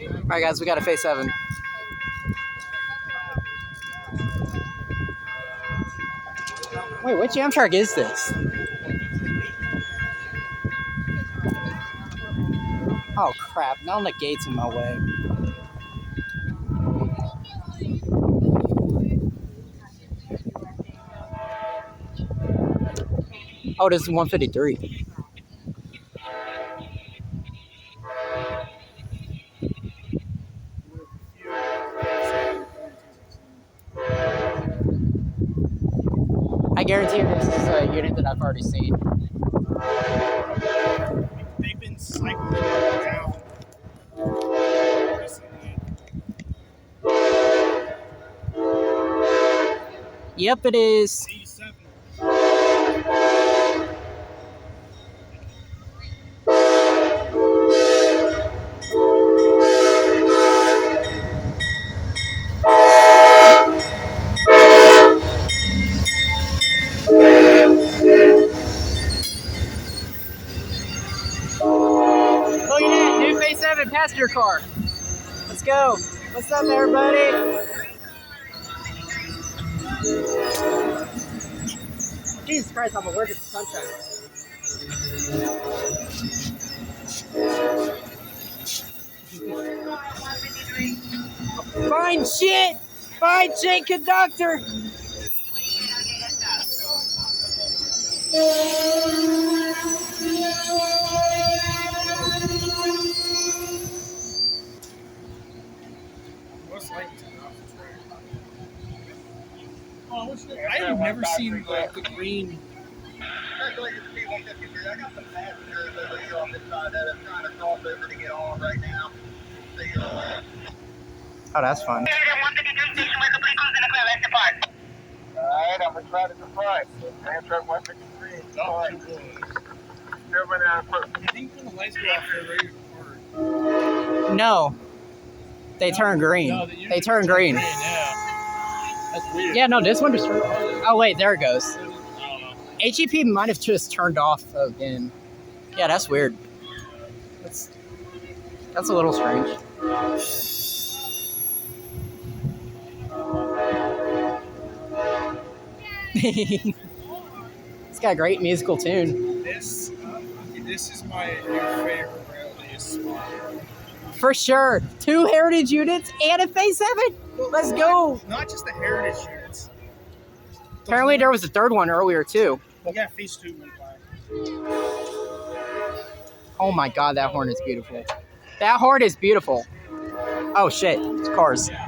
Alright guys, we got a phase 7. Wait, which Amtrak is this? Oh crap, now the gate's in my way. Oh, this is 153. I guarantee you this is a unit that I've already seen. They've been cycling around. Yep, it is. 87. Look at that, new phase 7 passenger car. Let's go. What's up, everybody? Jesus Christ, I'm allergic to sunshine. Fine shit! Fine shit, conductor! I have never seen like the green. Oh, that's fun. Alright, I'm gonna try to surprise. Amtrak 153. You think when the lights go off, they're ready to depart? No. They turn green. No, they turn green. Yeah. That's weird. Yeah, no, this one just turned. Oh, wait, there it goes. I don't know. HEP might have just turned off again. Yeah, that's weird. That's a little strange. It's got a great musical tune. This is my new favorite railway spot. For sure. 2 heritage units and a phase 7. Let's go. Not just the heritage units. Apparently there was a 3rd one earlier too. Yeah, phase 2 went by. Oh my god, that horn is beautiful. That horn is beautiful. Oh shit, it's cars. Yeah.